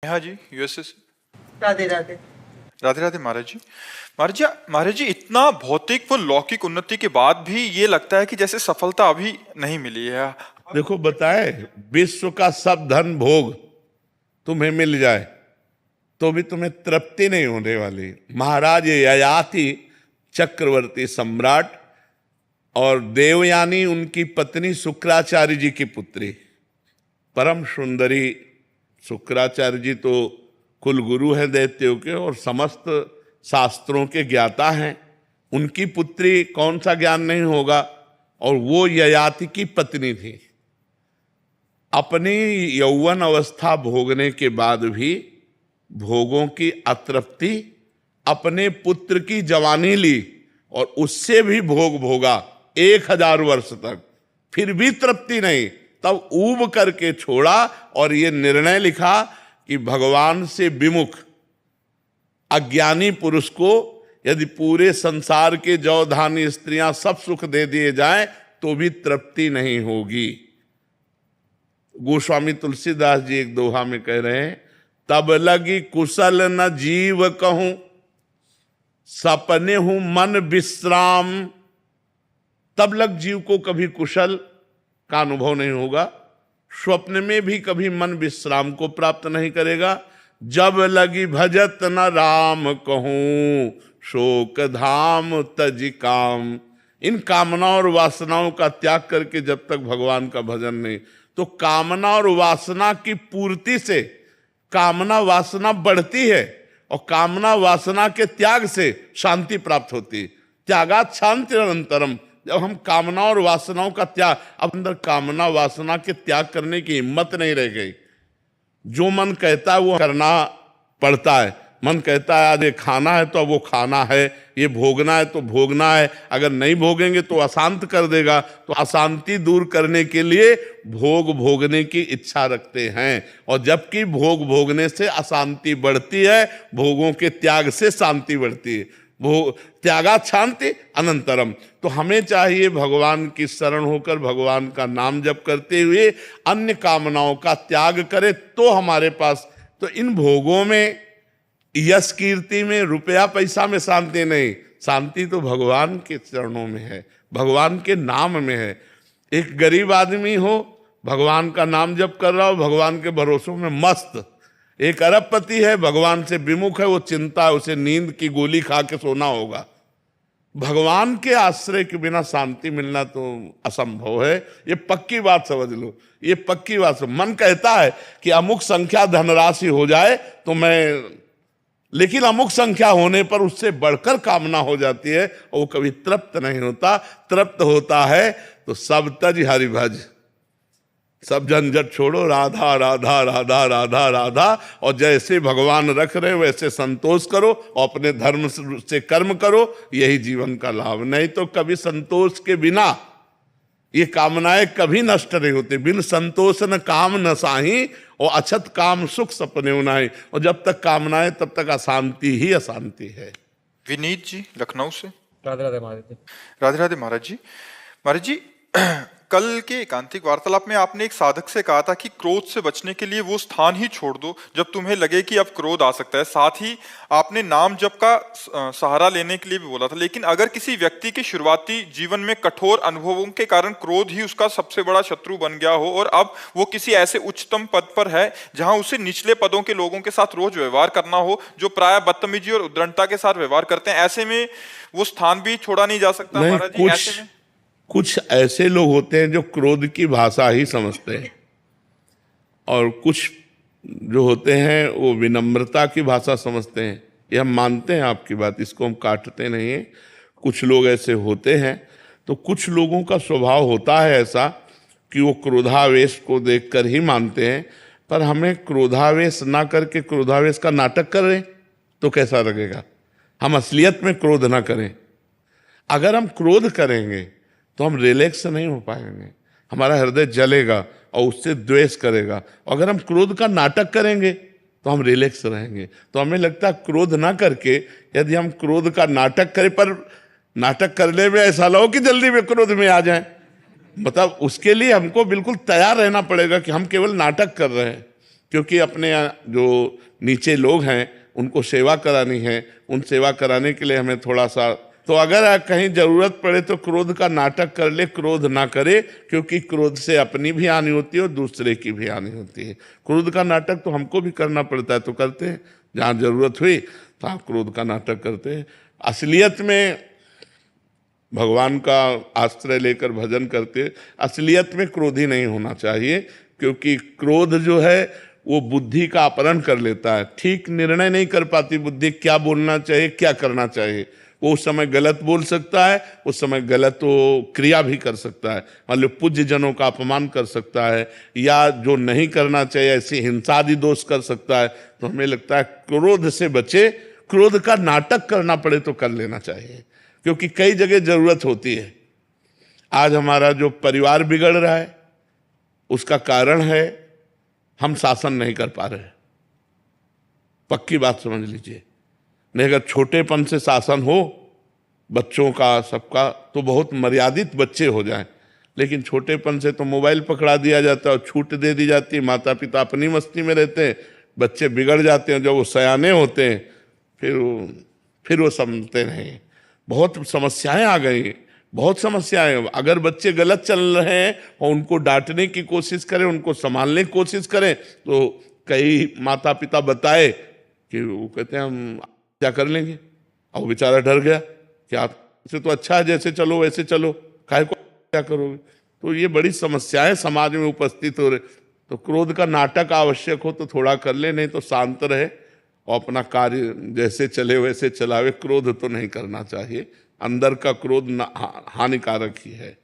हाँ जी, यूएसए से। राधे राधे। राधे राधे महाराज जी। महाराज जी इतना भौतिक व लौकिक उन्नति के बाद भी ये लगता है कि जैसे सफलता अभी नहीं मिली है। देखो बताए, विश्व का सब धन भोग तुम्हें मिल जाए तो भी तुम्हें तृप्ति नहीं होने वाली। महाराज ययाति चक्रवर्ती सम्राट और देवयानी उनकी पत्नी शुक्राचार्य जी की पुत्री, परम सुंदरी। शुक्राचार्य जी तो कुलगुरु हैं दैत्यों के और समस्त शास्त्रों के ज्ञाता हैं। उनकी पुत्री कौन सा ज्ञान नहीं होगा। और वो ययाति की पत्नी थी। अपनी यौवन अवस्था भोगने के बाद भी भोगों की अतृप्ति, अपने पुत्र की जवानी ली और उससे भी भोग भोगा 1000 वर्ष तक, फिर भी तृप्ति नहीं। तब ऊब करके छोड़ा और ये निर्णय लिखा कि भगवान से विमुख अज्ञानी पुरुष को यदि पूरे संसार के जौ धानी स्त्रियां सब सुख दे दिए जाएं तो भी तृप्ति नहीं होगी। गोस्वामी तुलसीदास जी एक दोहा में कह रहे हैं, तब लगी कुशल न जीव कहूं, सपने हूं मन विश्राम। तब लग जीव को कभी कुशल का अनुभव नहीं होगा, स्वप्न में भी कभी मन विश्राम को प्राप्त नहीं करेगा। जब लगी भजत न राम कहूं, शोक धाम तज काम। इन कामना और वासनाओं का त्याग करके जब तक भगवान का भजन नहीं, तो कामना और वासना की पूर्ति से कामना वासना बढ़ती है और कामना वासना के त्याग से शांति प्राप्त होती। त्यागात शांति अनंतरम। जब हम कामना और वासनाओं का त्याग, अब अंदर कामना वासना के त्याग करने की हिम्मत नहीं रह गई। जो मन कहता है वो करना पड़ता है। मन कहता है आज ये खाना है तो अब वो खाना है, ये भोगना है तो भोगना है। अगर नहीं भोगेंगे तो अशांत कर देगा। तो अशांति दूर करने के लिए भोग भोगने की इच्छा रखते हैं। और जबकि भोग भोगने से अशांति बढ़ती है, भोगों के त्याग से शांति बढ़ती है। त्यागात शांति अनंतरम। तो हमें चाहिए भगवान की शरण होकर भगवान का नाम जप करते हुए अन्य कामनाओं का त्याग करें तो हमारे पास, तो इन भोगों में, यश कीर्ति में, रुपया पैसा में शांति नहीं। शांति तो भगवान के चरणों में है, भगवान के नाम में है। एक गरीब आदमी हो, भगवान का नाम जप कर रहा हो, भगवान के भरोसों में मस्त। एक अरबपति है, भगवान से विमुख है, वो चिंता है, उसे नींद की गोली खा के सोना होगा। भगवान के आश्रय के बिना शांति मिलना तो असंभव है। ये पक्की बात समझ लो, ये पक्की बात। मन कहता है कि अमुक संख्या धनराशि हो जाए तो मैं, लेकिन अमुक संख्या होने पर उससे बढ़कर कामना हो जाती है और वो कभी तृप्त नहीं होता। तृप्त होता है तो सब तज हरिभज, सब झंझट छोड़ो, राधा राधा राधा राधा राधा। और जैसे भगवान रख रहे वैसे संतोष करो और अपने धर्म से कर्म करो, यही जीवन का लाभ। नहीं तो कभी संतोष के बिना ये कामनाएं कभी नष्ट नहीं होती। बिन संतोष न काम न साही और अछत काम सुख सपने उनाई। और जब तक कामनाएं तब तक अशांति ही अशांति है। विनीत जी लखनऊ से। राधे राधे महाराज जी। राधे राधे महाराज जी। महाराज जी कल के एकांतिक वार्तालाप में आपने एक साधक से कहा था कि क्रोध से बचने के लिए वो स्थान ही छोड़ दो जब तुम्हें लगे कि अब क्रोध आ सकता है। साथ ही आपने नाम जप का सहारा लेने के लिए भी बोला था। लेकिन अगर किसी व्यक्ति के शुरुआती जीवन में कठोर अनुभवों के कारण क्रोध ही उसका सबसे बड़ा शत्रु बन गया हो और अब वो किसी ऐसे उच्चतम पद पर है जहां उसे निचले पदों के लोगों के साथ रोज व्यवहार करना हो जो प्राय बदतमीजी और उद्दंडता के साथ व्यवहार करते हैं, ऐसे में वो स्थान भी छोड़ा नहीं जा सकता महाराज जी? ऐसे में कुछ ऐसे लोग होते हैं जो क्रोध की भाषा ही समझते हैं और कुछ जो होते हैं वो विनम्रता की भाषा समझते हैं। ये हम मानते हैं आपकी बात, इसको हम काटते नहीं हैं। कुछ लोग ऐसे होते हैं। तो कुछ लोगों का स्वभाव होता है ऐसा कि वो क्रोधावेश को देखकर ही मानते हैं। पर हमें क्रोधावेश ना करके क्रोधावेश का नाटक कर रहे तो कैसा लगेगा? हम असलियत में क्रोध ना करें। अगर हम क्रोध करेंगे तो हम रिलैक्स नहीं हो पाएंगे, हमारा हृदय जलेगा और उससे द्वेष करेगा। अगर हम क्रोध का नाटक करेंगे तो हम रिलैक्स रहेंगे। तो हमें लगता है क्रोध ना करके यदि हम क्रोध का नाटक करें, पर नाटक करने में ऐसा लो कि जल्दी में क्रोध में आ जाए, मतलब उसके लिए हमको बिल्कुल तैयार रहना पड़ेगा कि हम केवल नाटक कर रहे हैं। क्योंकि अपने जो नीचे लोग हैं उनको सेवा करानी है, उन सेवा कराने के लिए हमें थोड़ा सा, तो अगर कहीं जरूरत पड़े तो क्रोध का नाटक कर ले, क्रोध ना करे, क्योंकि क्रोध से अपनी भी हानि होती है और दूसरे की भी हानि होती है। क्रोध का नाटक तो हमको भी करना पड़ता है, तो करते हैं, जहाँ जरूरत हुई तो आप क्रोध का नाटक करते हैं। असलियत में भगवान का आश्रय लेकर भजन करते, असलियत में क्रोधी नहीं होना चाहिए, क्योंकि क्रोध जो है वो बुद्धि का अपहरण कर लेता है। ठीक निर्णय नहीं कर पाती बुद्धि, क्या बोलना चाहिए, क्या करना चाहिए। वो उस समय गलत बोल सकता है, उस समय गलत वो क्रिया भी कर सकता है, मान लो पूज्य जनों का अपमान कर सकता है, या जो नहीं करना चाहिए ऐसी हिंसादि दोष कर सकता है। तो हमें लगता है क्रोध से बचे, क्रोध का नाटक करना पड़े तो कर लेना चाहिए, क्योंकि कई जगह जरूरत होती है। आज हमारा जो परिवार बिगड़ रहा है उसका कारण है हम शासन नहीं कर पा रहे, पक्की बात समझ लीजिए। नहीं, अगर छोटेपन से शासन हो बच्चों का सबका तो बहुत मर्यादित बच्चे हो जाएं, लेकिन छोटेपन से तो मोबाइल पकड़ा दिया जाता है और छूट दे दी जाती है, माता पिता अपनी मस्ती में रहते हैं, बच्चे बिगड़ जाते हैं। जब वो सयाने होते हैं फिर वो समझते नहीं। बहुत समस्याएं आ गई, बहुत समस्याएं। अगर बच्चे गलत चल रहे हैं और उनको डांटने की कोशिश करें, उनको संभालने की कोशिश करें, तो कई माता पिता बताए कि वो कहते हैं हम क्या कर लेंगे, और वो बेचारा डर गया कि आपसे तो अच्छा है, जैसे चलो वैसे चलो, काहे को क्या करोगे। तो ये बड़ी समस्याएं समाज में उपस्थित हो रहे। तो क्रोध का नाटक आवश्यक हो तो थोड़ा कर ले, नहीं तो शांत रहे और अपना कार्य जैसे चले वैसे चलावे। क्रोध तो नहीं करना चाहिए, अंदर का क्रोध हानिकारक ही है।